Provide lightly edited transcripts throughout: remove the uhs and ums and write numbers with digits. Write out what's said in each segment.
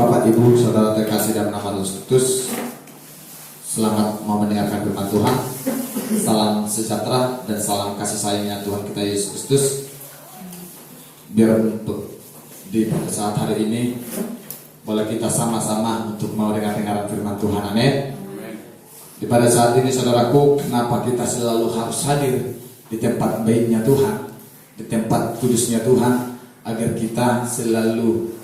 Bapak, Ibu, Saudara terkasih dalam nama Yesus Kristus, selamat mau mendengarkan firman Tuhan. Salam sejahtera dan salam kasih sayangnya Tuhan kita Yesus Kristus. Biar untuk di saat hari ini boleh kita sama-sama untuk mau dengar firman Tuhan. Amin. Di pada saat ini saudaraku, kenapa kita selalu harus hadir di tempat baiknya Tuhan, di tempat kudusnya Tuhan, agar kita selalu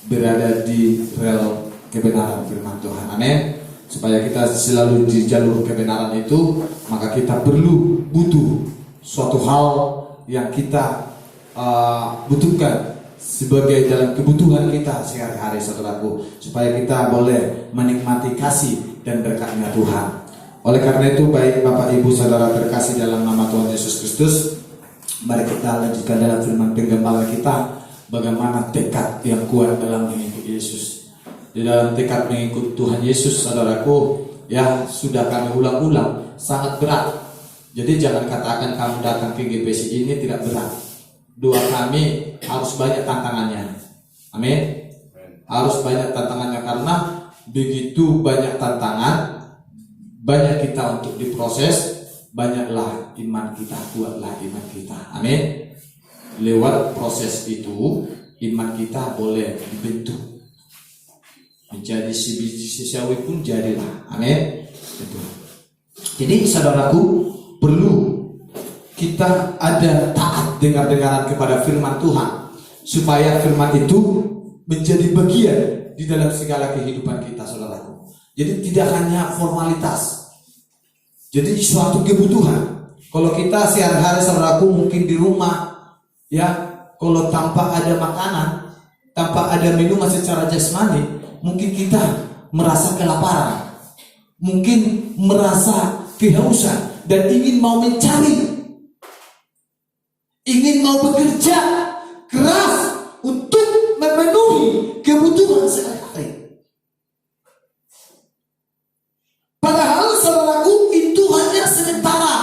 berada di rel kebenaran firman Tuhan. Amin. Supaya kita selalu di jalur kebenaran itu, maka kita butuh suatu hal yang kita butuhkan sebagai dalam kebutuhan kita sehari-hari saudaraku, supaya kita boleh menikmati kasih dan berkatnya Tuhan. Oleh karena itu, baik Bapak Ibu Saudara terkasih dalam nama Tuhan Yesus Kristus, mari kita lanjutkan dalam firman penggembala kita, bagaimana tekad yang kuat dalam mengikuti Yesus. Di dalam tekad mengikuti Tuhan Yesus saudaraku, ya sudah kami ulang-ulang, sangat berat. Jadi jangan katakan kamu datang ke GPC ini tidak berat. Doa kami harus banyak tantangannya. Amin. Harus banyak tantangannya, karena begitu banyak tantangan, banyak kita untuk diproses, banyaklah iman kita, kuatlah iman kita. Amin. Lewat proses itu, iman kita boleh dibentuk menjadi sebiji sawi pun jadilah. Amin. Jadi saudaraku, perlu kita ada taat dengar-dengaran kepada firman Tuhan, supaya firman itu menjadi bagian di dalam segala kehidupan kita saudaraku. Jadi tidak hanya formalitas, jadi suatu kebutuhan. Kalau kita sehari-hari saudaraku mungkin di rumah, ya, kalau tanpa ada makanan, tanpa ada minuman secara jasmani, mungkin kita merasa kelaparan, mungkin merasa kehausan, dan ingin mau mencari, ingin mau bekerja keras untuk memenuhi kebutuhan sehari-hari. Padahal saudaraku, itu hanya sementara,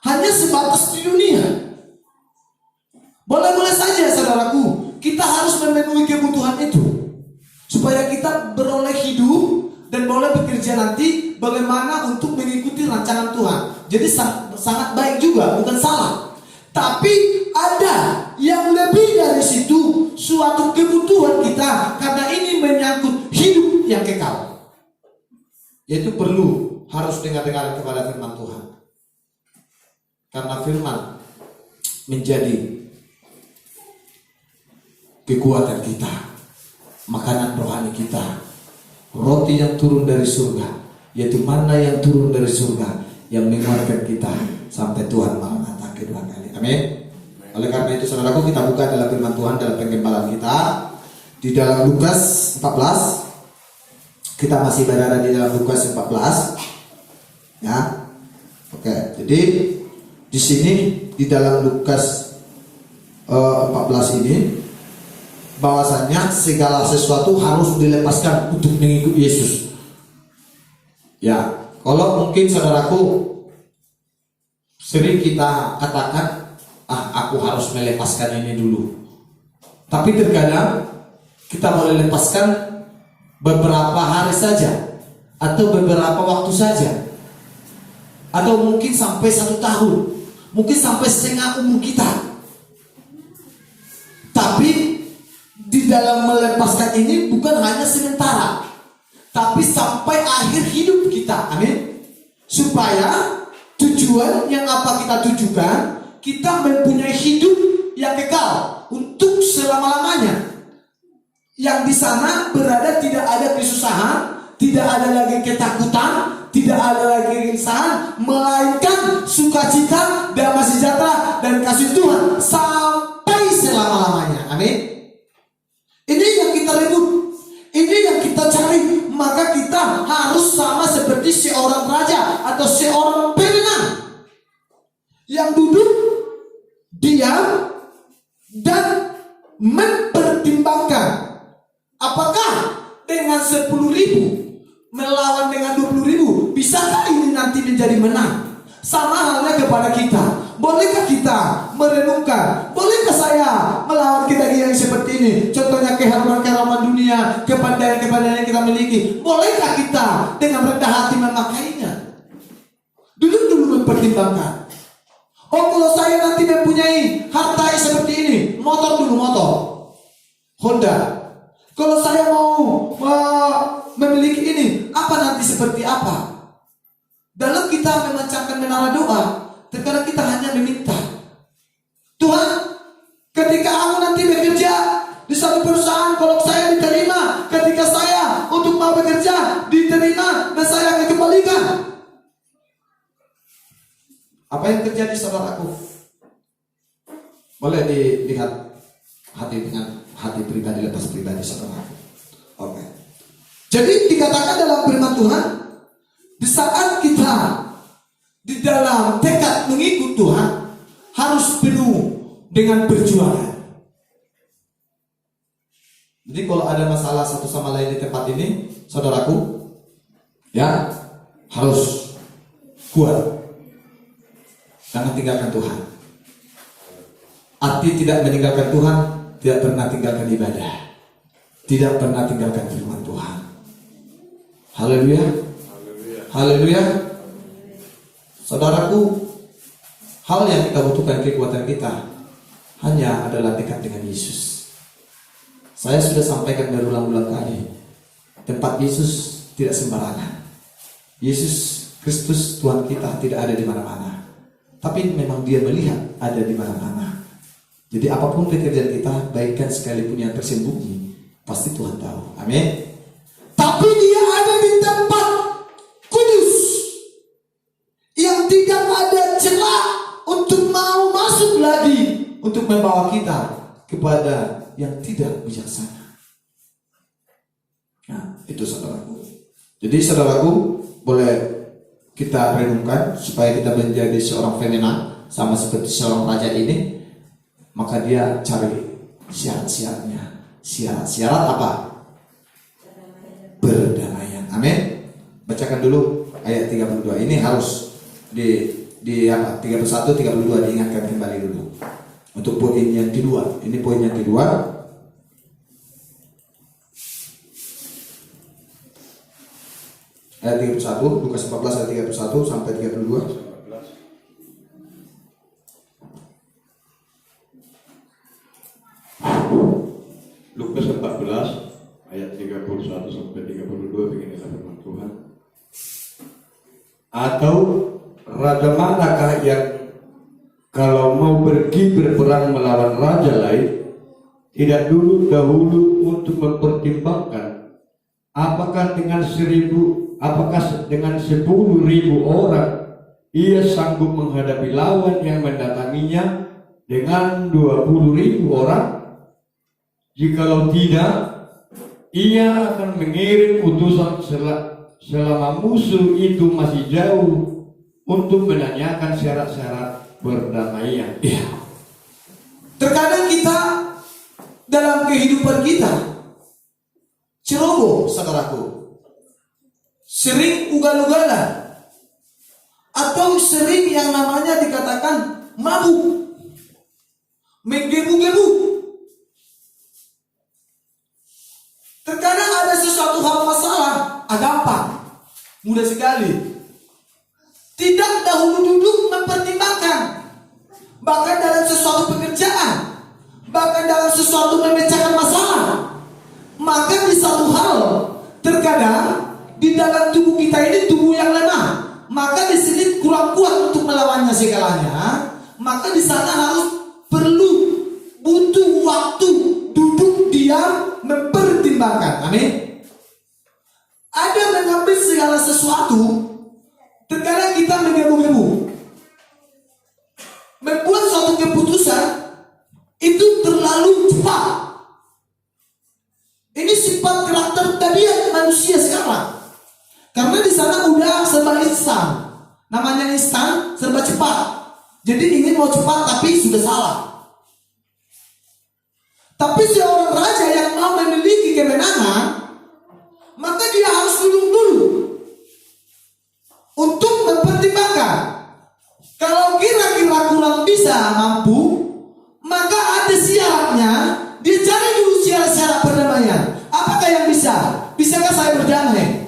hanya sebatas di dunia. Boleh-boleh saja saudaraku, kita harus memenuhi kebutuhan itu, supaya kita beroleh hidup dan boleh bekerja nanti bagaimana untuk mengikuti rancangan Tuhan. Jadi sangat baik juga, bukan salah. Tapi ada yang lebih dari situ, suatu kebutuhan kita, karena ini menyangkut hidup yang kekal. Yaitu perlu harus dengar-dengar kepada firman Tuhan. Karena firman menjadi kekuatan kita, makanan rohani kita, roti yang turun dari surga, yaitu mana yang turun dari surga, yang menguatkan kita sampai Tuhan Maranatha kedua kali. Amin. Oleh karena itu saudaraku, kita buka dalam firman Tuhan dalam penggembalaan kita di dalam Lukas 14. Kita masih berada di dalam Lukas 14, ya. Oke, jadi di sini di dalam Lukas 14 ini, bahwasanya segala sesuatu harus dilepaskan untuk mengikuti Yesus. Ya, kalau mungkin saudaraku sering kita katakan, aku harus melepaskan ini dulu. Tapi terkadang kita boleh lepaskan beberapa hari saja, atau beberapa waktu saja, atau mungkin sampai 1 tahun, mungkin sampai setengah umur kita. Tapi di dalam melepaskan ini bukan hanya sementara, tapi sampai akhir hidup kita. Amin. Supaya tujuan yang apa kita tujukan, kita mempunyai hidup yang kekal untuk selama-lamanya. Yang di sana berada tidak ada kesusahan, tidak ada lagi ketakutan, tidak ada lagi kegelisahan, melainkan sukacita, damai sejahtera, dan kasih Tuhan sampai selama-lamanya. Amin. Ini yang kita rebut, ini yang kita cari. Maka kita harus sama seperti seorang raja atau seorang pemenang yang duduk diam dan mempertimbangkan, apakah dengan 10.000 melawan dengan 20.000, bisakah ini nanti menjadi menang? Sama halnya kepada kita. Bolehkah kita merenungkan, bolehkah saya melawan kita yang seperti ini? Contohnya keharuman pertimbangkan. Oh, kalau saya nanti mempunyai harta seperti ini, motor dulu, motor Honda. Kalau saya mau memiliki ini, apa nanti seperti apa? Dalam kita memecahkan menara doa, terkadang kita hanya meminta, Tuhan, ketika aku nanti bekerja di satu perusahaan, kalau saya diterima, ketika saya untuk mau bekerja diterima dan saya akan kembalikan. Apa yang terjadi saudaraku? Boleh dilihat hati dengan hati pribadi, lepas pribadi saudaraku. Oke. Jadi dikatakan dalam firman Tuhan, di saat kita di dalam tekad mengikut Tuhan harus penuh dengan perjuangan. Jadi kalau ada masalah satu sama lain di tempat ini, saudaraku, ya harus kuat. Jangan tinggalkan Tuhan. Arti tidak meninggalkan Tuhan, tidak pernah tinggalkan ibadah, tidak pernah tinggalkan firman Tuhan. Haleluya. Haleluya. Saudaraku, hal yang kita butuhkan kekuatan kita hanya adalah dekat dengan Yesus. Saya sudah sampaikan berulang-ulang kali, tempat Yesus tidak sembarangan. Yesus Kristus Tuhan kita tidak ada di mana-mana, tapi memang Dia melihat ada di mana-mana. Jadi apapun pekerjaan kita, baikkan sekalipun yang tersembunyi, pasti Tuhan tahu. Amin. Tapi Dia ada di tempat kudus yang tidak ada celah untuk mau masuk lagi untuk membawa kita kepada yang tidak bijaksana. Nah, itu saudaraku. Jadi saudaraku, boleh kita renungkan supaya kita menjadi seorang femina sama seperti seorang raja ini. Maka dia cari syarat-syaratnya. Syarat apa? Perdamaian. Amin. Bacakan dulu ayat 32. Ini harus di apa? 31, 32 diingatkan kembali dulu. Untuk poin yang kedua. Ini poin yang kedua. Ayat 31, Lukas 14 ayat 31 sampai 32. Lukas 14 ayat 31 sampai 32 beginilah firman Tuhan. Atau raja manakah yang kalau mau pergi berperang melawan raja lain tidak dahulu untuk mempertimbangkan apakah dengan 1000 orang ia sanggup menghadapi lawan yang mendatanginya dengan 20.000 orang? Jikalau tidak, ia akan mengirim utusan selama musuh itu masih jauh untuk menanyakan syarat-syarat perdamaian. Ya. Terkadang kita dalam kehidupan kita ceroboh, saudaraku, sering ugal-ugalan, atau sering yang namanya dikatakan mabuk, menggebu-gebu. Terkadang ada sesuatu hal masalah, gampang, mudah sekali. Tidak dahulu duduk mempertimbangkan. Bahkan dalam sesuatu pekerjaan, bahkan dalam sesuatu memecahkan masalah. Maka di satu hal, terkadang di dalam tubuh kita ini tubuh yang lemah. Maka di sini kurang kuat untuk melawannya segalanya. Maka di sana harus butuh waktu duduk diam mempertimbangkan. Amin. Ada mengambil segala sesuatu. Terkadang kita menggebu-gebu, membuat suatu keputusan itu terlalu cepat. Ini sifat karakter tabiat manusia sekarang. Karena di sana udah serba instan. Namanya instan, serba cepat. Jadi ingin mau cepat tapi sudah salah. Tapi seorang raja yang mau memiliki kemenangan, maka dia harus duduk dulu untuk mempertimbangkan. Kalau kira-kira kurang bisa mampu, maka ada syaratnya. Dia cari dulu syarat-syarat perdamaian. Apakah yang bisa? Bisakah saya berdamai?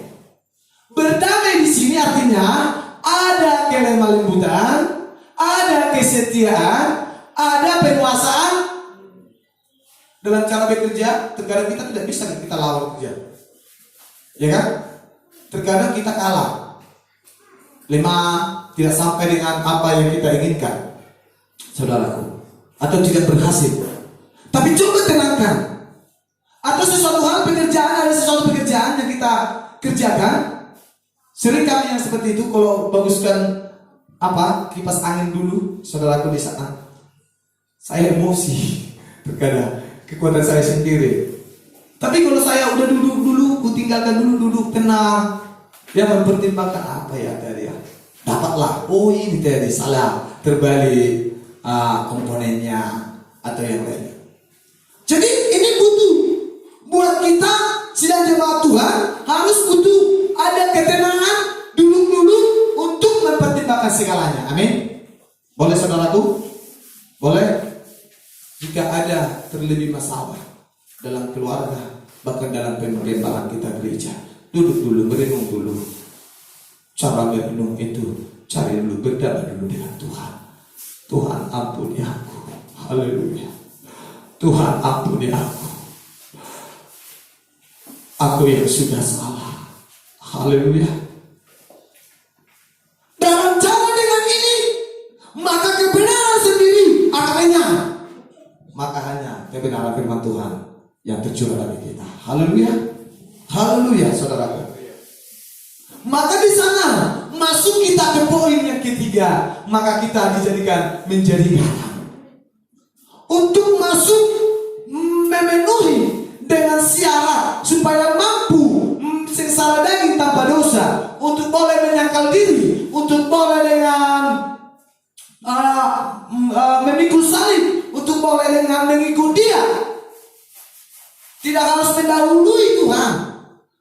Berdamai di sini artinya ada kelemah lembutan, ada kesetiaan, ada penguasaan dalam cara bekerja. Terkadang kita tidak bisa kita lawan kerja, ya kan? Terkadang kita kalah, lemah, tidak sampai dengan apa yang kita inginkan, saudaraku, atau tidak berhasil. Tapi coba tenangkan. Atau sesuatu hal pekerjaan, ada sesuatu pekerjaan yang kita kerjakan. Sering kami yang seperti itu, kalau baguskan kipas angin dulu, saudaraku, di sana saya emosi, terkadang kekuatan saya sendiri. Tapi kalau saya udah duduk, ku tinggalkan duduk tenang, dia mempertimbangkan apa ya tadi ya, dapatlah, oh ini tadi salah, terbalik komponennya atau yang lain. Jadi ini butuh buat kita sidang jemaat Tuhan, harus butuh ada ketenangan dulu untuk mempertimbangkan segalanya. Amin. Boleh saudaraku? Boleh. Jika ada terlebih masalah dalam keluarga, bahkan dalam pemerintahan kita gereja, duduk dulu, merenung dulu. Cara merenung itu, cari dulu, berdamai dulu dengan Tuhan. Tuhan ampuni aku. Haleluya. Tuhan ampuni aku. Aku yang sudah salah. Haleluya. Dalam cara dengan ini, maka kebenaran sendiri akan lenyap. Maka hanya kebenaran firman Tuhan yang tercurah dari kita. Haleluya. Haleluya, saudara. Maka di sana masuk kita ke poin yang ketiga. Maka kita dijadikan menjadi garam. Untuk masuk memenuhi dengan syarat supaya mampu sengsara daging tanpa dosa, untuk boleh menyangkal diri, untuk boleh dengan memikul salib, untuk boleh dengan mengikut Dia, tidak harus mendahului Tuhan.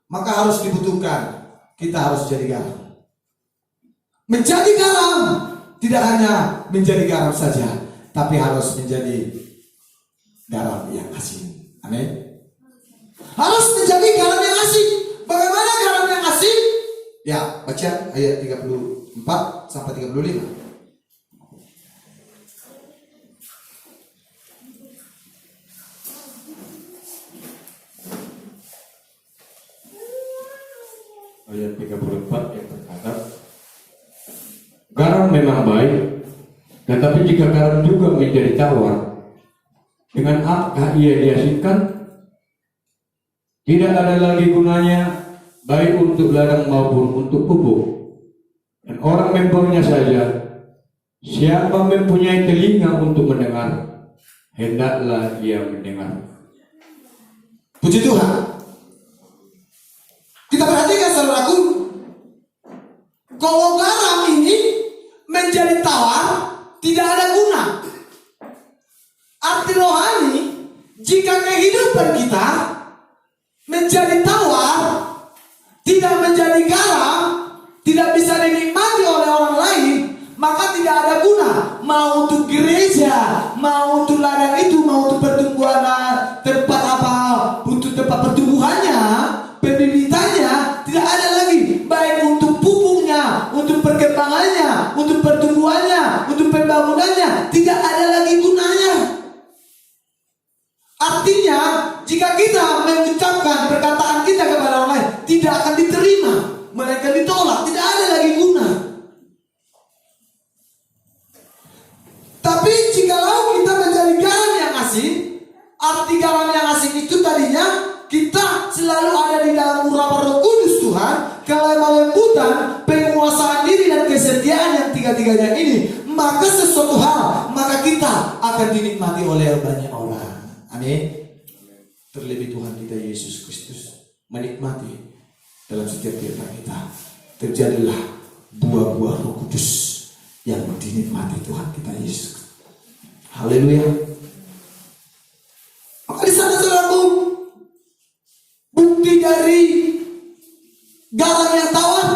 Maka harus dibutuhkan, kita harus jadi garam. Menjadi garam tidak hanya menjadi garam saja, tapi harus menjadi garam yang asin. Amin. Harus menjadi garam yang asin. Bagaimana garam yang asin? Ya, baca ayat 34 sampai 35. Ayat 34 yang berkata, garam memang baik, tetapi jika garam juga menjadi tawar, dengan apakah ia diasinkan? Tidak ada lagi gunanya, baik untuk ladang maupun untuk pupuk. Dan orang membuangnya saja. Siapa mempunyai telinga untuk mendengar, hendaklah ia mendengar. Puji Tuhan. Kita perhatikan saudaraku, kalau garam ini menjadi tawar, tidak ada guna. Arti rohani, jika kehidupan kita menjadi tawar, tidak menjadi garam, tidak bisa dinikmati oleh orang lain, maka tidak ada guna. Mau untuk gereja, mau untuk ladang itu, mau untuk pertumbuhan tempat untuk tempat pertumbuhannya, pembibitannya, tidak ada lagi. Baik untuk pupuknya, untuk perkembangannya, untuk pertumbuhannya, untuk pembangunannya, tidak ada lagi gunanya. Artinya, jika kita mengucapkan perkataan kita kepada orang lain, tidak akan diterima, melainkan ditolak, tidak ada lagi guna. Tapi jikalau kita menjadi garam yang asin, arti garam yang asin itu tadinya kita selalu ada di dalam urapan Roh Kudus Tuhan, kelembutan, penguasaan diri dan kesetiaan yang tiga-tiganya ini, maka sesuatu hal, maka kita akan dinikmati oleh banyak orang. Amin. Terlebih Tuhan kita Yesus Kristus menikmati dalam setiap kehidupan kita. Terjadilah buah-buah Roh Kudus yang dinikmati Tuhan kita Yesus. Haleluya. Maka di sana saudaraku, bukti dari garam yang tawar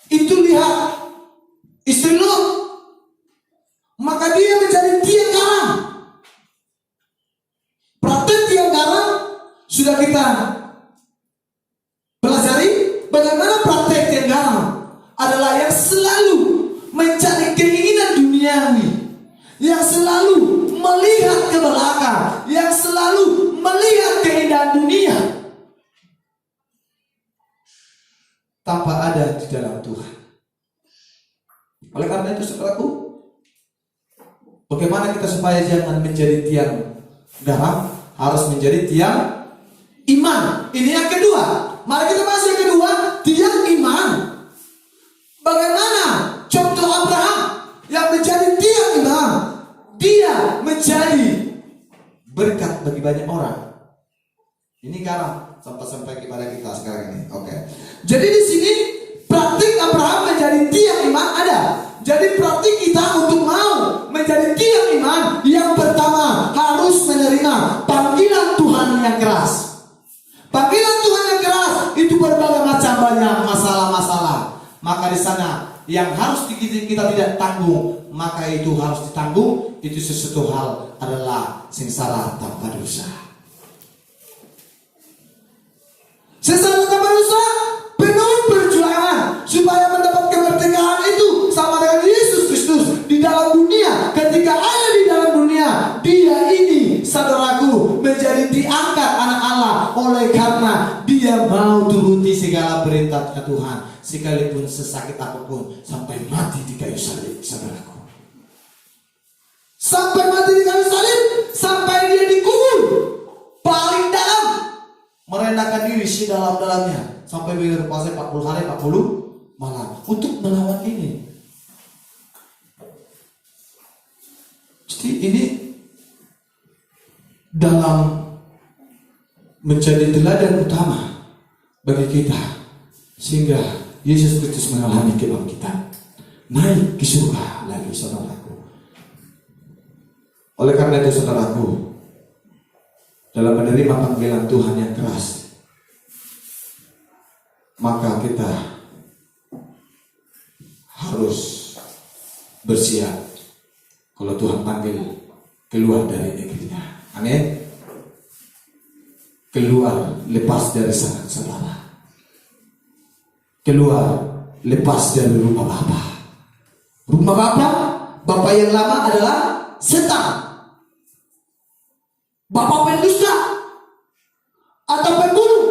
itu, lihat istri Lot. Maka dia menjadi tiang garam. Praktek tiang garam sudah kita pelajari. Bagaimana praktek tiang garam adalah yang selalu mencari keinginan dunia, selalu melihat ke belakang, yang selalu melihat keindahan dunia tanpa ada di dalam Tuhan. Oleh karena itu saudaraku, bagaimana kita supaya jangan menjadi tiang garam, harus menjadi tiang iman. Ini yang kedua. Mari kita bahas yang kedua, tiang iman. Bagaimana contoh Abraham yang menjadi tiang iman? Dia menjadi berkat bagi banyak orang. Ini garam sampai kepada kita sekarang ini. Oke. Jadi di sini praktik Abraham menjadi tiang iman ada. Jadi praktik kita untuk mau menjadi tiang iman, yang pertama harus menerima panggilan Tuhan yang keras. Panggilan Tuhan yang keras itu berbagai macam banyak masalah-masalah. Maka di sana yang harus kita tidak tanggung, maka itu harus ditanggung. Itu sesuatu hal adalah sengsara tanpa dosa. Sengsara tanpa dosa penuh perjuangan supaya mendapat kemerdekaan itu sama dengan Yesus Kristus di dalam dunia. Ketika ada di dalam dunia, dia ini saudaraku menjadi diangkat anak Allah oleh karena dia mau turuti segala perintah Tuhan, sekalipun sesakit apapun, sampai mati di kayu salib, saudaraku. Sampai mati di kayu salib, sampai dia dikubur paling dalam, merendahkan diri sedalam-dalamnya, sampai berpuasa 40 hari 40 malam untuk melawan ini. Jadi ini dalam menjadi teladan utama bagi kita, sehingga Yesus Kristus mengalami kebangkitan, naik ke surga lagi, saudaraku. Oleh karena itu saudaraku, dalam menerima panggilan Tuhan yang keras, maka kita harus bersiap kalau Tuhan panggil keluar dari negerinya. Amin. Keluar lepas dari saudara, keluar lepas dari rumah Bapa. Rumah Bapa yang lama adalah setan, Bapa pendusta atau pembunuh,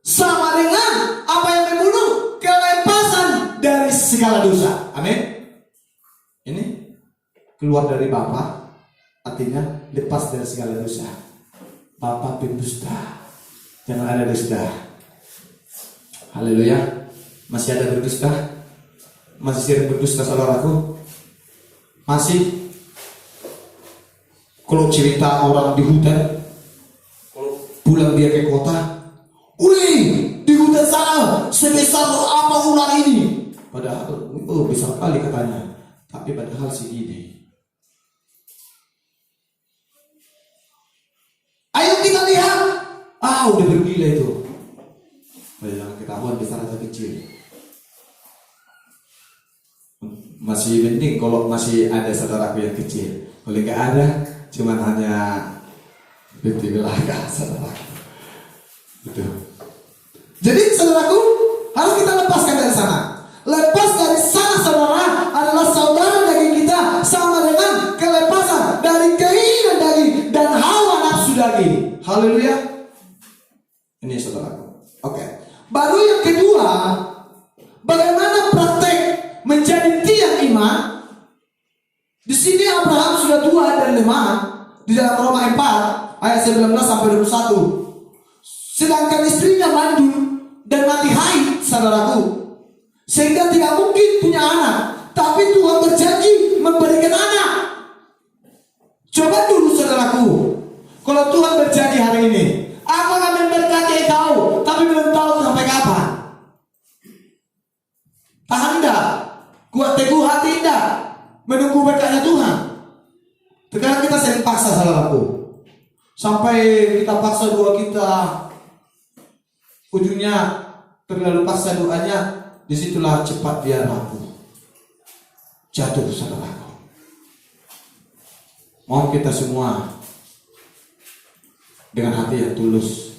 sama dengan apa yang membunuh, kelepasan dari segala dosa. Amin. Ini keluar dari Bapa artinya lepas dari segala dosa. Bapa pendusta, jangan ada dusta. Haleluya. Masih ada berdusta? Masih sering berdusta saudaraku? Masih? Kalau cerita orang di hutan, kalau pulang dia ke kota, wih, di hutan sana sebesar apa ular ini? Padahal, besar kali katanya. Tapi padahal segini. Ayo kita lihat. Udah bergila itu. Jangan ketahuan besar atau kecil. Masih penting kalau masih ada saudaraku yang kecil. Kalau nggak ada, cuman hanya di belakang saudaraku. Betul. Jadi saudaraku, harus kita lepaskan dari sana. Lepas dari sana saudara adalah saudara daging kita, sama dengan kelepasan dari keinginan daging dan hawa nafsu daging. Haleluya. Ini saudaraku. Oke. Baru yang kedua, bagaimana praktek menjadi tiang iman? Di sini Abraham sudah tua dan lemah di dalam Roma 4 ayat 19 sampai 21. Sedangkan istrinya mandul dan mati haid, saudaraku, sehingga tidak mungkin punya anak. Tapi Tuhan berjanji memberikan anak. Coba dulu saudaraku, kalau Tuhan berjanji hari ini, aku akan memberkati kau, tapi belum tahu sampai kapan. Tahan enggak? Kuat teguh hati enggak? Menunggu berkatnya Tuhan. Sekarang kita sering paksa saudaraku, sampai kita paksa doa kita, ujungnya terlalu paksa doanya. Disitulah cepat dia rapuh, jatuh saudaraku. Mohon kita semua dengan hati yang tulus,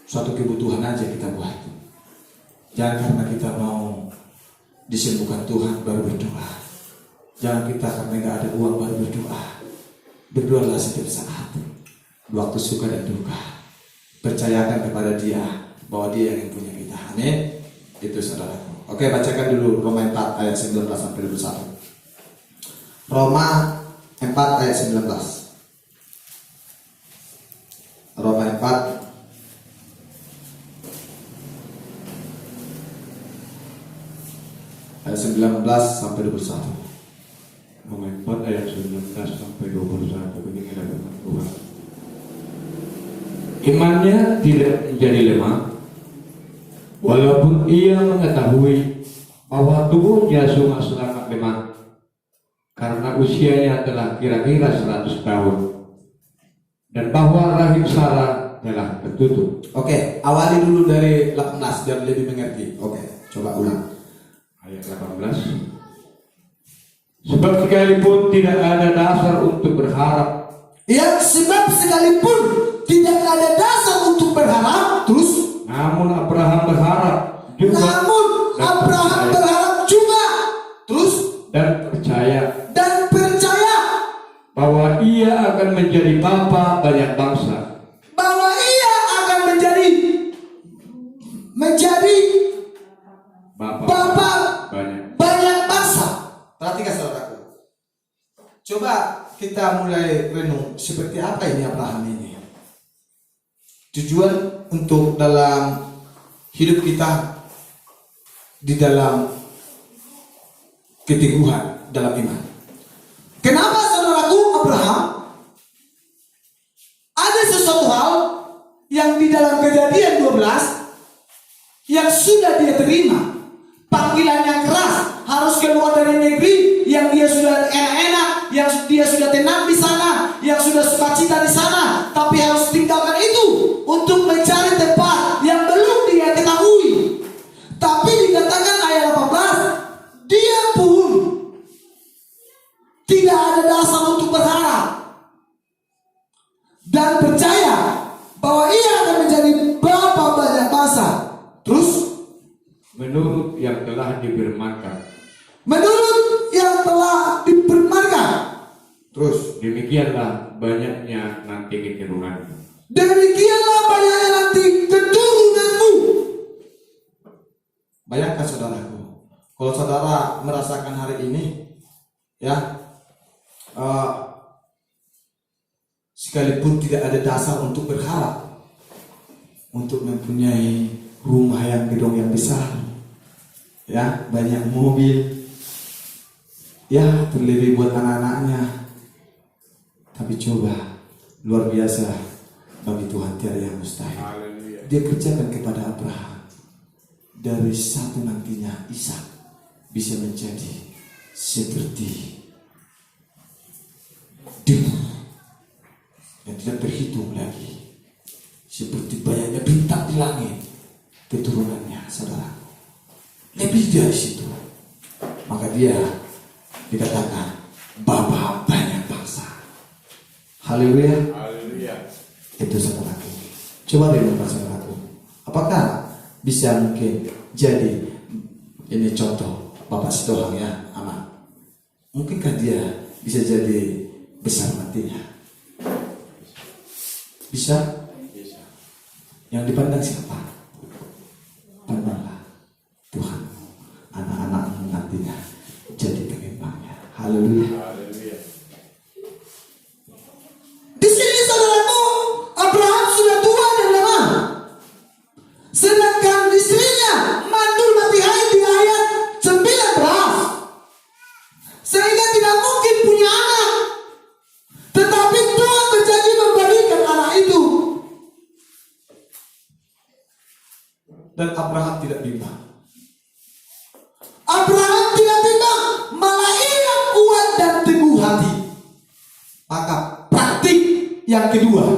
suatu kebutuhan aja kita buat. Jangan karena kita mau disembuhkan Tuhan baru berdoa. Jangan kita karena nggak ada uang baru berdoa. Berdoalah setiap saat, waktu suka dan duka. Percayakan kepada Dia bahwa Dia yang punya kita. Amin. Itu saudaraku. Oke, bacakan dulu Roma 4 ayat 19 sampai 21. Roma 4 ayat 19. Roma 4 ayat 19 sampai 21. Roma 4 ayat 19 sampai 21. Begini firman Tuhan. Imannya tidak menjadi lemah, walaupun ia mengetahui bahwa tubuhnya sangat lemah, karena usianya telah kira-kira 100 tahun, dan bahwa rahim Sarah telah tertutup. Oke, awali dulu dari 18 biar lebih mengerti. Oke, coba ulang. Ayat 18. Sebab sekalipun tidak ada dasar untuk berharap, Sebab sekalipun tidak ada dasar untuk berharap, terus namun Abraham berharap juga, terus dan percaya bahwa ia akan menjadi bapa banyak bangsa. bahwa ia akan menjadi bapa banyak bangsa. Perhatikan saudaraku. Coba kita mulai renung seperti apa ini Abraham ini. Tujuan untuk dalam hidup kita di dalam keteguhan dalam iman. Kenapa saudaraku Abraham ada sesuatu hal yang di dalam Kejadian 12 yang sudah dia terima, panggilan yang keras, harus keluar dari negeri yang dia sudah enak-enak, yang dia sudah tenang di sana, yang sudah sukacita di sana, tapi harus tinggalkan itu untuk mencari tempat yang belum dia ketahui. Tapi dikatakan ayat 18, dia pun tidak ada dasar untuk berharap dan percaya bahwa ia akan menjadi bapa banyak bangsa. Terus Menurut yang telah difirmankan. Terus Demikianlah banyaknya nanti keturunanmu. Bayangkan saudaraku, kalau saudara merasakan hari ini, ya, sekalipun tidak ada dasar untuk berharap, untuk mempunyai rumah yang gedung yang besar, ya, banyak mobil, ya, terlebih buat anak-anaknya. Tapi coba, luar biasa bagi Tuhan tiada yang mustahil. Dia kerjakan kepada Abraham. Dari satu nantinya Ishak bisa menjadi seperti debu yang tidak terhitung lagi, seperti banyaknya bintang di langit keturunannya, saudara. Lebih dari situ, maka dia dikatakan bapa banyak bangsa. Haleluya. Itu saudaraku. Coba renungkan saudaraku. Apakah bisa mungkin jadi ini contoh Bapak Sitohang ya, aman. Mungkinkah dia bisa jadi besar nantinya? Bisa? Yang dipandang siapa? Pandanglah Tuhan. Anak-anakmu nantinya jadi pengembangnya. Haleluya. Di sini saudaraku, Abraham sudah tua dan lemah. Sedangkan istrinya mandul mati haid di ayat 19. Sehingga tidak mungkin punya anak. Tetapi Tuhan berjanji memberikan anak itu. Dan Abraham tidak bimbang. Malah ia kuat dan teguh hati. Maka praktik yang kedua,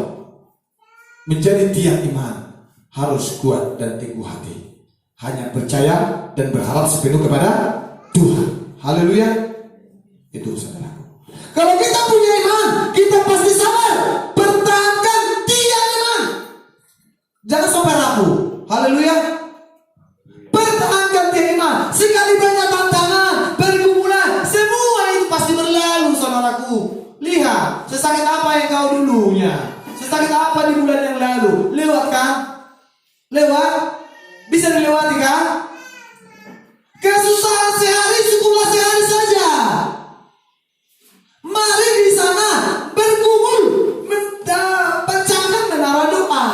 menjadi tiang iman, harus kuat dan teguh hati. Hanya percaya dan berharap sepenuh kepada Tuhan. Haleluya. Itu saudaraku. Kalau kita punya iman, kita pasti sabar. Pertahankan tiang iman. Jangan sampai rapuh. Haleluya. Pertahankan tiang iman. Sekali banyak tantangan, pergumulan, semua itu pasti Lewat? Bisa dilewati kan? Kesusahan sehari, syukurlah sehari saja. Mari di sana berkumpul, pecahkan menara doa.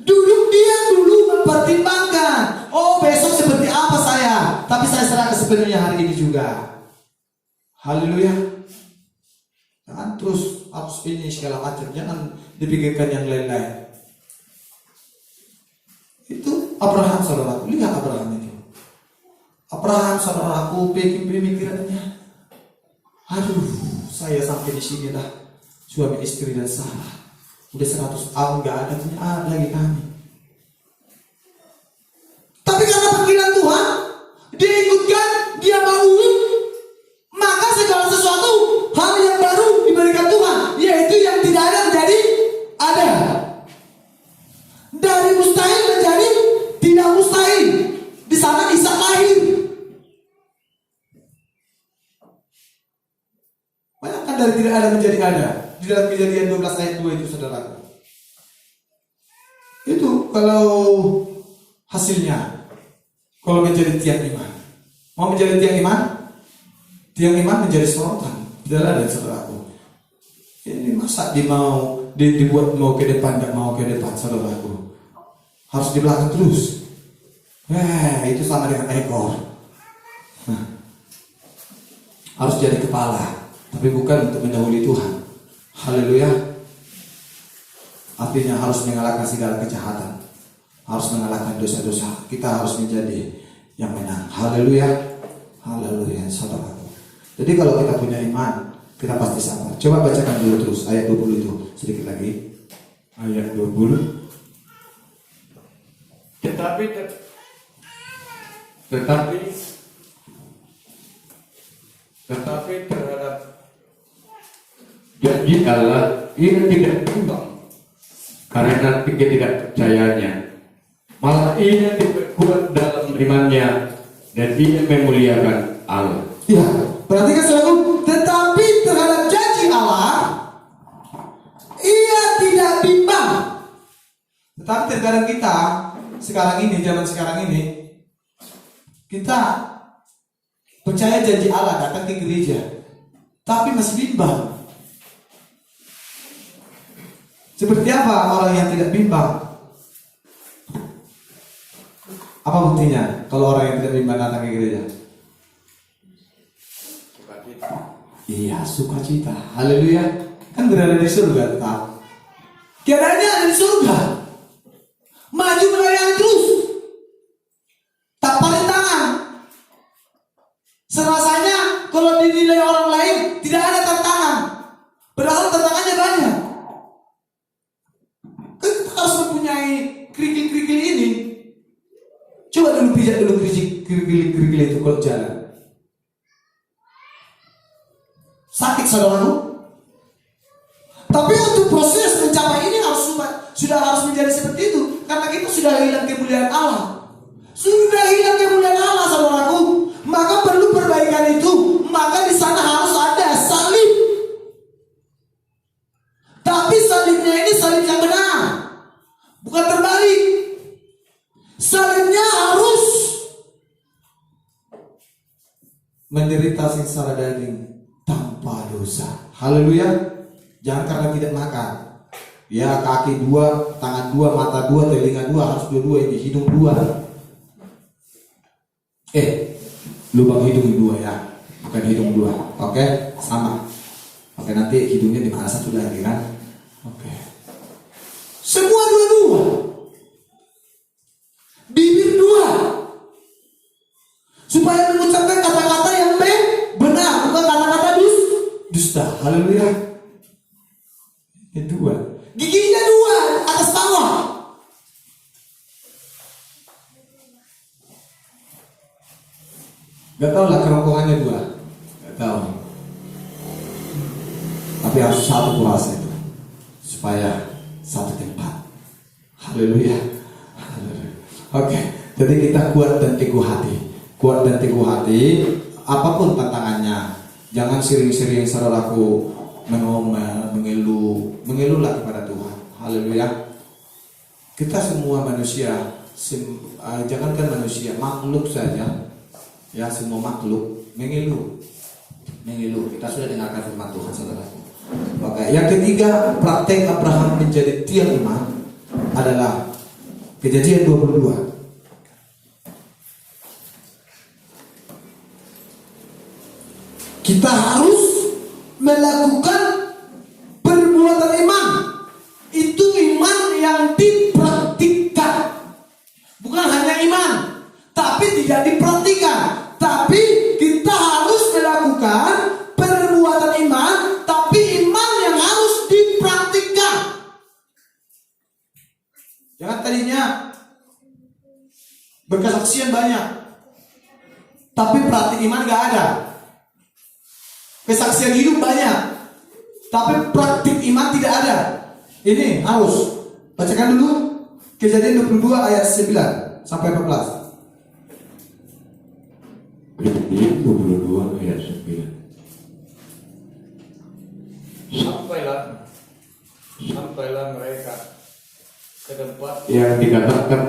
Duduk diam dulu mempertimbangkan. Oh, besok seperti apa saya? Tapi saya serahkan sepenuhnya hari ini juga. Haleluya. Jangan terus harus ini segala macam. Jangan dipikirkan yang lain-lain. Itu Abraham, saudaraku. Lihat Abraham itu. Abraham, saudaraku, pemikirannya. Aduh, saya sampai di sini lah. Suami istri dan Sarah. Udah 100 tahun gak ada punya anak lagi kami. Tapi karena panggilan Tuhan, dia ikutkan, dia mau, maka segala sesuatu hal yang baru diberikan Tuhan, yaitu yang tidak ada menjadi ada. Dari mustahil menjadi tidak mustahil. Di sana Ishak lahir. Bayangkan dari tidak ada menjadi ada. Di dalam Kejadian 12 ayat 2 itu, saudaraku. Itu kalau hasilnya, kalau menjadi tiang iman. Mau menjadi tiang iman? Tiang iman menjadi sorotan. Tidak ada, saudaraku. Ini masa dibuat mau ke depan, tidak mau ke depan, saudaraku. Harus di belakang terus. Itu sama dengan ekor. Harus jadi kepala, tapi bukan untuk mendahului Tuhan. Haleluya. Artinya harus mengalahkan segala kejahatan, harus mengalahkan dosa-dosa. Kita harus menjadi yang menang. Haleluya. Haleluya, saudaraku. Jadi kalau kita punya iman, kita pasti sabar. Coba bacakan dulu terus ayat 20 itu sedikit lagi. Ayat 20. Tetapi terhadap janji Allah ia tidak tumbang karena ketidakpercayaannya. Malah ia diperkuat dalam imannya dan ia memuliakan Allah. Ya, perhatikan saudaraku. Tetapi terhadap janji Allah ia tidak bimbang. Tetapi terkadang kita sekarang ini, zaman sekarang ini, kita percaya janji Allah, datang ke gereja, tapi masih bimbang. Seperti apa orang yang tidak bimbang? Apa buktinya kalau orang yang tidak bimbang datang ke gereja? Iya, sukacita. Haleluya. Kan berada di surga tetap. Kiranya ada di surga. Maju melayani terus. Tak paling tangan. Serasanya kalau dinilai orang lain tidak ada tantangan. Padahal tantangannya banyak. Kan kita harus mempunyai kerikil-kerikil ini. Coba dulu pijat dulu kerikil-kerikil itu kalau jalan. Sakit, saudaraku. Tapi untuk proses mencapai ini sudah harus menjadi seperti itu. Karena kita sudah hilang kemuliaan Allah. Sudah hilang kemuliaan Allah, saudaraku. Maka perlu perbaikan itu. Maka di sana harus ada salib. Tapi salibnya ini salib yang benar, bukan terbalik. Salibnya harus menderita sengsara daging tanpa dosa. Haleluya. Jangan karena tidak makan. Ya, kaki 2, tangan 2, mata 2, telinga 2, harus dua-dua ini, hidung 2. Lubang hidung 2 ya, bukan hidung 2. Oke, sama. Oke, nanti hidungnya di mana satu lagi kan? Oke. Semua 2-2. Bibir 2. Supaya mengucapkan kata-kata yang benar, bukan kata-kata dusta. Haleluya. Yang 2. Giginya 2, atas bawah. Gak tau lah kerongkongannya 2. Gak tau. Tapi harus satu puasa itu, supaya satu tempat. Haleluya. Oke, jadi kita kuat dan teguh hati. Kuat dan teguh hati, apapun tantangannya. Jangan sering-sering saudaraku mengomel, mengeluhlah kepada Tuhan. Haleluya. Kita semua manusia, jangankan manusia, makhluk saja, ya semua makhluk mengeluh. Kita sudah dengarkan firman Tuhan, saudaraku. Maka yang ketiga, praktek Abraham menjadi tiang iman adalah Kejadian 22. Kita harus melakukan perbuatan iman. Itu iman yang dipraktikkan. Bukan hanya iman, tapi tidak dipraktikkan. Tapi kita harus melakukan perbuatan iman, tapi iman yang harus dipraktikkan. Jangan tadinya berkesaksian banyak, tapi praktik iman gak ada. Kesaksian hidup banyak, tapi praktik iman tidak ada. Ini harus bacakan dulu Kejadian 22 ayat 9 sampai 14. Kejadian 22 ayat 9. Sampailah mereka ke tempat Yang dikatakan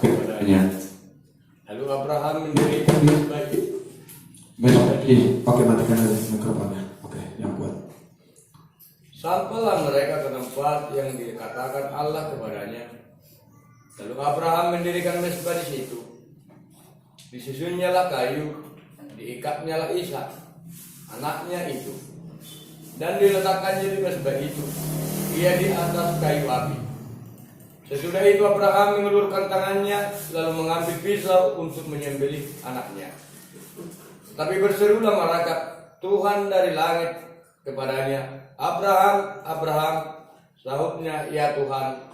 kepadanya. lalu Abraham mendirikan mezbah itu. Oke, matikan aja mikrofonnya. Oke, yang kuat. Sampailah mereka ke tempat yang dikatakan Allah kepadanya. Lalu Abraham mendirikan mezbah di situ. Disusunnyalah kayu, diikatnyalah Ishak, anaknya itu, dan diletakkannya di mezbah itu. Ia di atas kayu api. Sesudah itu Abraham mengulurkan tangannya lalu mengambil pisau untuk menyembelih anaknya. Tapi berserulah malaikat Tuhan dari langit kepadanya, "Abraham, Abraham." Sahutnya, "Ya Tuhan."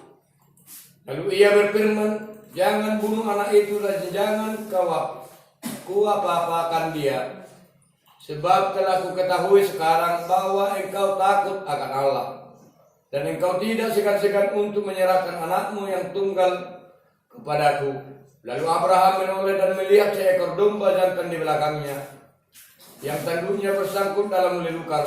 Lalu ia berfirman, "Jangan bunuh anak itu dan jangan ku apa-apakan dia. Sebab telah ku ketahui sekarang bahwa engkau takut akan Allah. Dan engkau tidak segan-segan untuk menyerahkan anakmu yang tunggal kepadaku." Lalu Abraham menoleh dan melihat seekor domba jantan di belakangnya, yang tanduknya bersangkut dalam belukar.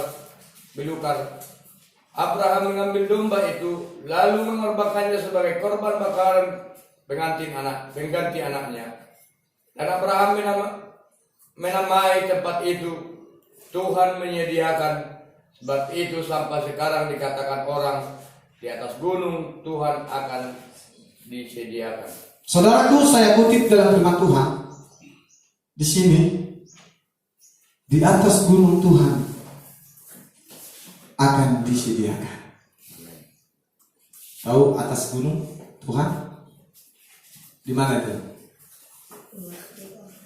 Abraham mengambil domba itu, lalu mengorbankannya sebagai korban bakaran pengganti anaknya. Dan Abraham menamai tempat itu Tuhan menyediakan. Sebab itu sampai sekarang dikatakan orang, di atas gunung Tuhan akan disediakan. Saudaraku, saya kutip dalam firman Tuhan. Di sini, di atas gunung Tuhan akan disediakan. Tahu atas gunung Tuhan? Di mana itu?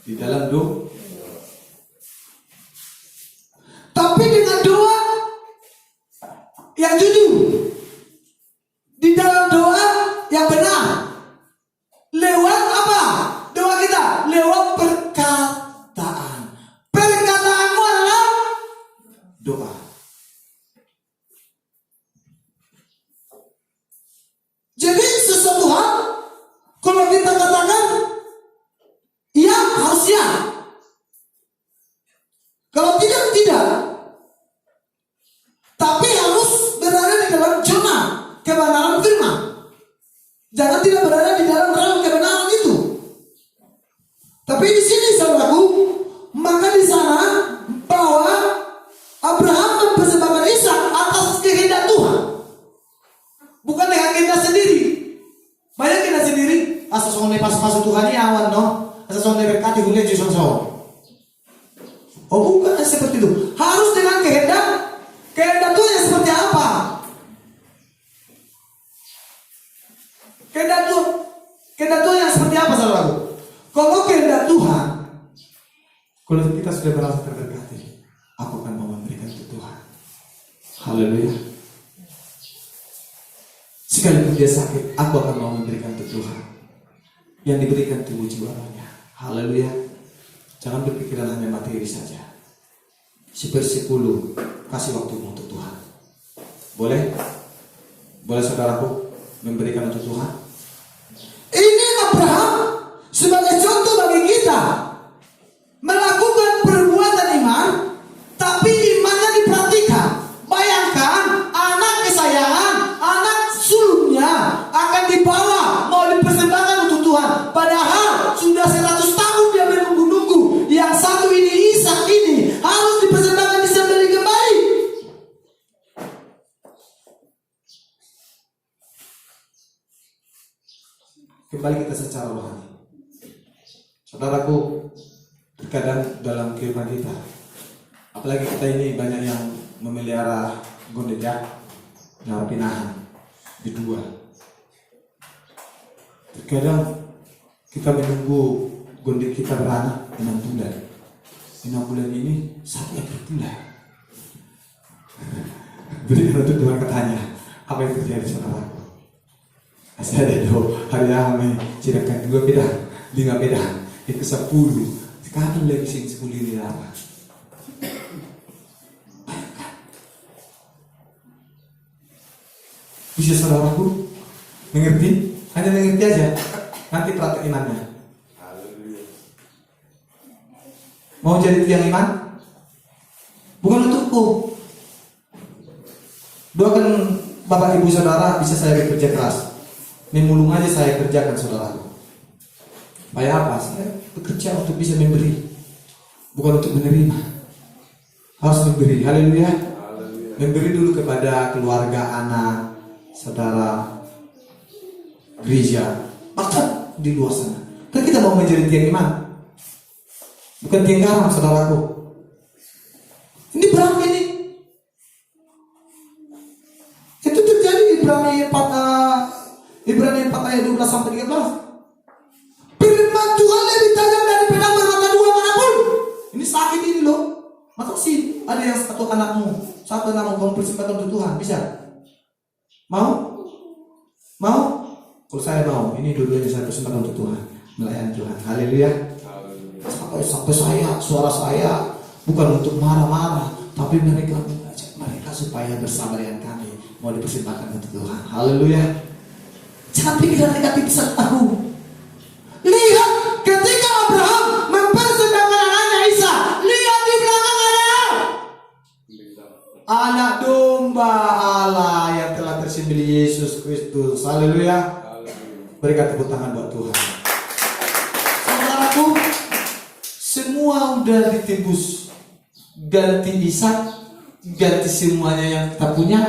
Di dalam doa. Tapi dengan doa yang jujur, di dalam doa yang benar. Lewat apa? Doa kita lewat perkataan. Perkataanmu adalah doa. Jadi sesuatu hal kalau kita katakan iya, harus ya. Kalau tidak, tidak. Tapi harus berada di dalam zona kebenaran firman. Jangan tidak berada di dalam realm kebenaran itu. Tapi di sini saudaraku, maka di sana bahwa Abraham mempersembahkan Ishak atas kehendak Tuhan, bukan dengan kehendak sendiri. Banyak kehendak sendiri. Asal soalnya pas Tuhan ini awan no. Asal soalnya berkati hujan jisong soal. Oh bukan seperti itu. Harus dengan kehendak Tuhan yang seperti apa? Kehendak Tuhan yang seperti apa saudaraku? Kalau kehendak Tuhan, kalau kita sudah merasa terberkati, aku akan mau memberikan untuk Tuhan. Haleluya. Sekalipun dia sakit, aku akan mau memberikan untuk Tuhan. Yang diberikan tubuh jiwanya. Haleluya. Jangan berpikiran hanya materi saja. 10 kasih waktumu untuk Tuhan. Boleh? Boleh saudaraku memberikan untuk Tuhan? Ini Abraham sebagai contoh bagi kita melakukan perbuatan iman, tapi imannya diperhatikan. Bayangkan anak kesayangan, anak sulungnya akan dibawa kembali kita secara rohani. Saudaraku, terkadang dalam kehidupan kita, apalagi kita ini banyak yang memelihara gondet ya, nyawa pinahan, dijual. Terkadang kita menunggu gondet kita beranak 6 bulan. 6 bulan ini saatnya berbulan. Berikan untuk Tuhan katanya, apa yang terjadi saudaraku? Masih ada hari kami cirakan 2 pedang, 5 pedang, itu 10. Sekarang lagi sing 10 ini apa? Bisa saudaraku mengerti? Hanya mengerti aja. Nanti praktek imannya. Mau jadi tiang iman? Bukan untukku. Doakan Bapak Ibu Saudara bisa saya bekerja keras. Memulung aja saya kerjakan saudaraku. Supaya apa? Saya bekerja untuk bisa memberi, bukan untuk menerima. Harus memberi. Haleluya. Memberi dulu kepada keluarga, anak, saudara, gereja, bahkan di luar sana. Kan kita mau menjadi tiang iman, bukan tiang garam saudaraku. Ini berat ini. Itu terjadi di Ibrani 4 ayat 12 sampai 13. Firman Tuhan lebih tajam dari pedang bermata 2 manapun. Ini sakit ini loh. Masa sih ada yang satu anakmu kamu persembahkan untuk Tuhan, bisa? Mau? Kalau saya mau, ini dua-duanya saya persembahkan untuk Tuhan, melayani Tuhan. Haleluya. Sampai suara saya bukan untuk marah-marah, tapi mereka mengajak mereka supaya bersama dengan kami mau dipersembahkan untuk Tuhan. Haleluya. Jangan pikiran negatif sertaku. Lihat ketika Abraham mempersembahkan anaknya Isa, lihat di belakang ada anak domba Allah yang telah tersembelih, Yesus Kristus. Haleluya. Berikan tepuk tangan buat Tuhan. Saudaraku, semua udah ditebus. Ganti Ishak, ganti semuanya yang kita punya,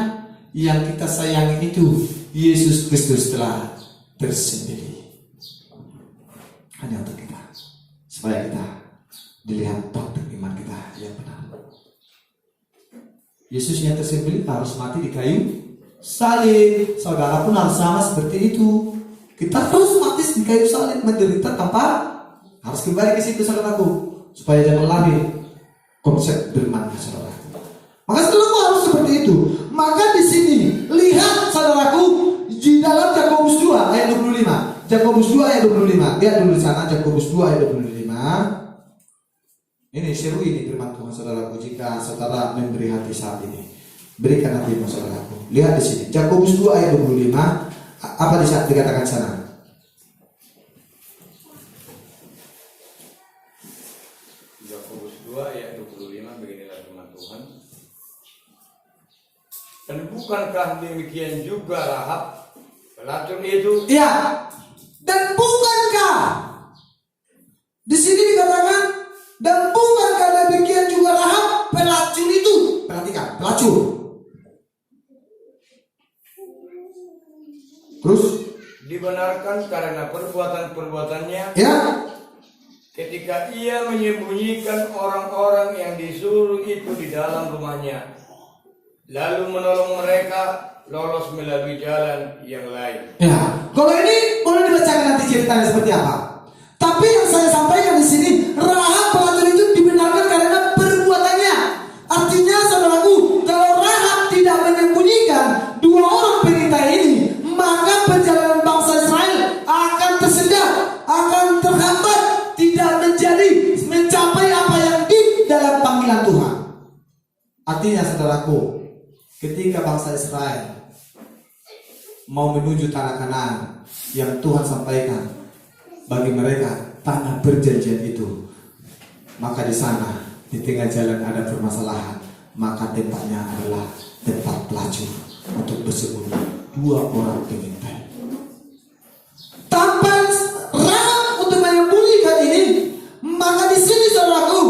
yang kita sayangi itu Yesus Kristus telah tersembelih. Hanya untuk kita, supaya kita dilihat praktik iman kita yang benar. Yesus yang tersembelih harus mati di kayu salib. Saudara pun harus sama seperti itu. Kita harus mati di kayu salib, menderita tanpa, harus kembali ke situ saudaraku, supaya jangan lari konsep berman saudara. Maka saudaraku harus seperti itu. Maka di sini lihat saudaraku di dalam Yakobus 2 ayat 25. Yakobus 2 ayat 25. Lihat dulu di sana Yakobus 2 ayat 25. Ini seru ini firman Tuhan saudaraku. Jika saudara memberi hati saat ini, berikan hatimu saudaraku. Lihat di sini Yakobus 2 ayat 25. Apa dikatakan sana? Yakobus 2 ayat 25, beginilah firman Tuhan. Dan bukankah demikian juga Rahab pelacur itu? Ya. Dan bukankah di sini dikatakan dan bukankah demikian juga Rahab pelacur itu? Perhatikan, pelacur. Terus dibenarkan karena perbuatan-perbuatannya. Ya. Ketika ia menyembunyikan orang-orang yang disuruh itu di dalam rumahnya, lalu menolong mereka lolos melalui jalan yang lain. Ya, kalau ini boleh dibacakan nanti ceritanya seperti apa. Tapi yang saya sampaikan di sini, Rahab pelacur itu dibenarkan karena perbuatannya. Artinya saudaraku, kalau Rahab tidak menyembunyikan 2 orang pengintai ini, maka perjalanan bangsa Israel akan tersendat, akan terhambat, tidak mencapai apa yang di dalam panggilan Tuhan. Artinya saudaraku, ketika bangsa Israel mau menuju tanah Kanaan yang Tuhan sampaikan bagi mereka, tanah perjanjian itu, maka di sana di tengah jalan ada permasalahan, maka tempatnya adalah tempat pelacur untuk bersembunyi 2 orang pengintai. Tanpa Rahab untuk menyembunyikan ini, maka di sini saudaraku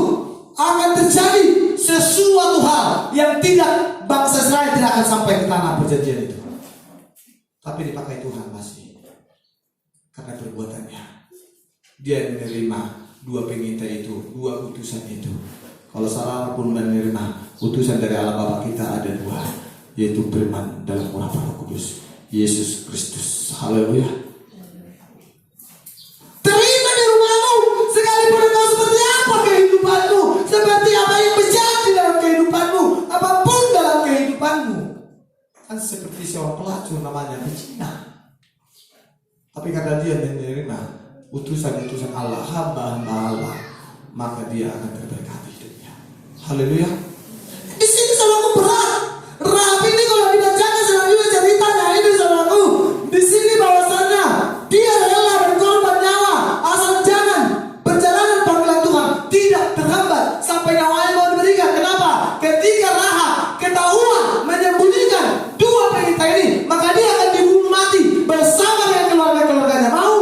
akan terjadi sesuatu hal yang tidak, bangsa Israel tidak akan sampai ke tanah perjanjian itu. Tapi dipakai Tuhan masih. karena perbuatannya. Dia menerima dua pengintai itu, dua utusan itu. Kalau saudara pun menerima utusan dari Allah Bapa kita ada dua, yaitu firman dalam urapan Roh Kudus, Yesus Kristus. Haleluya. Terima di rumahmu, sekalipun engkau seperti apa kehidupanmu, seperti apa yang menjadi dalam kehidupanmu, apapun dalam kehidupanmu. Kan seperti seorang pelacur namanya berzina. Tapi karena dia menerima utusan-utusan Allah, hamba-hamba Allah, maka dia akan terberkati hidupnya. Haleluya. Di sini saudaraku berat. Rahab ini kalau dibacakan selanjutnya ceritanya ini saudaraku, di sini bahwasannya dia rela berkorban nyawa asal jangan perjalanan panggilan Tuhan tidak terhambat sampai nyawanya mau diberikan. Kenapa? Ketika Rahab ketahuan menyembunyikan dua pengintai ini, maka dia akan dibunuh mati bersama dengan keluarga-keluarganya. Mau?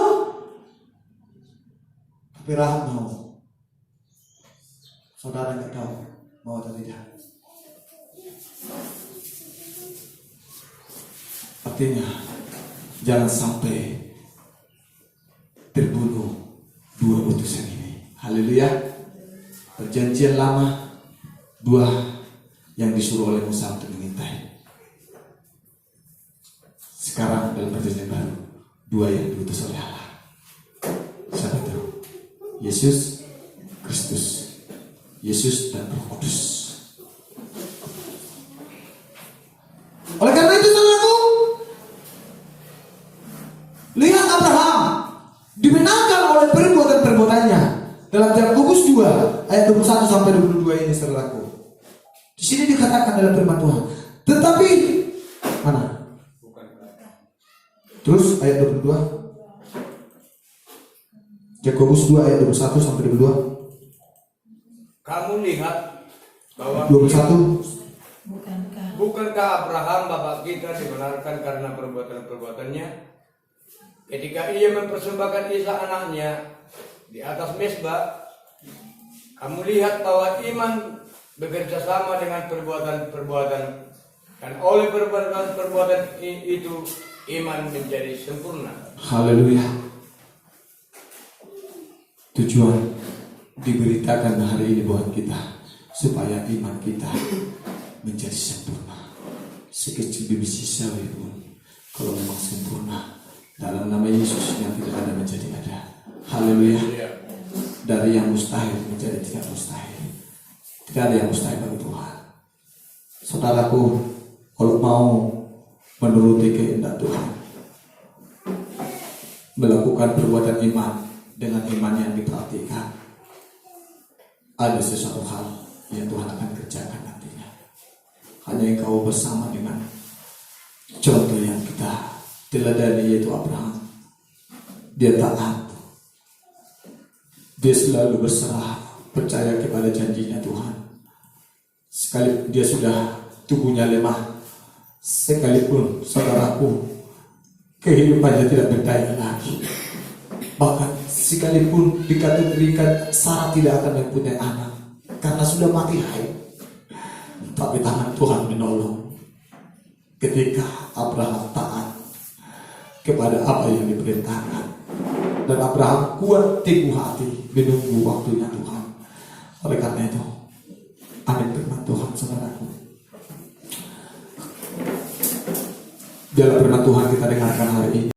Tapi Rahab mau. Saudara nggak tahu mau atau tidak. Artinya jangan sampai terbunuh dua utusan ini. Haleluya. Perjanjian lama dua yang disuruh oleh Musa untuk mengintai. Sekarang dalam perjanjian baru dua yang diutus oleh Allah. Siapa itu? Yesus Kristus. Yesus dan Roh Kudus. Oleh karena itu saudaraku, lihat Abraham dimenangkan oleh perbuatan-perbuatannya. Dalam Yakobus 2 ayat 21 sampai 22 ini saudaraku. Di sini dikatakan dalam firman Tuhan. Tetapi mana? Terus ayat 22. Yakobus 2 ayat 21 sampai 22. Kamu lihat bahwa 21. bukankah Abraham bapak kita dibenarkan karena perbuatan-perbuatannya ketika ia mempersembahkan Ishak anaknya di atas mezbah? Kamu lihat bahwa iman bekerja sama dengan perbuatan-perbuatan, dan oleh perbuatan-perbuatan itu iman menjadi sempurna. Haleluya. Tujuan diberitakan hari ini buat kita supaya iman kita menjadi sempurna. Sekecil biji sawi pun kalau memang sempurna dalam nama Yesus yang tidak ada menjadi ada. Haleluya. Dari yang mustahil menjadi tidak mustahil. Tidak ada yang mustahil bagi Tuhan. Saudaraku, kalau mau menuruti kehendak Tuhan, melakukan perbuatan iman dengan iman yang diperhatikan, ada sesuatu hal yang Tuhan akan kerjakan nantinya. Hanya engkau bersama dengan contoh yang kita teladani, yaitu Abraham. Dia taat, dia selalu berserah, percaya kepada janjinya Tuhan. Sekalipun dia sudah tubuhnya lemah, sekalipun saudaraku kehidupannya tidak berdaya lagi, bahkan sekalipun dikategorikan Sarah tidak akan mempunyai anak karena sudah mati haid, tapi tangan Tuhan menolong ketika Abraham taat kepada apa yang diperintahkan, dan Abraham kuat teguh hati menunggu waktunya Tuhan. Oleh karena itu, amin firman Tuhan saudaraku. Dalam firman Tuhan kita dengarkan hari ini.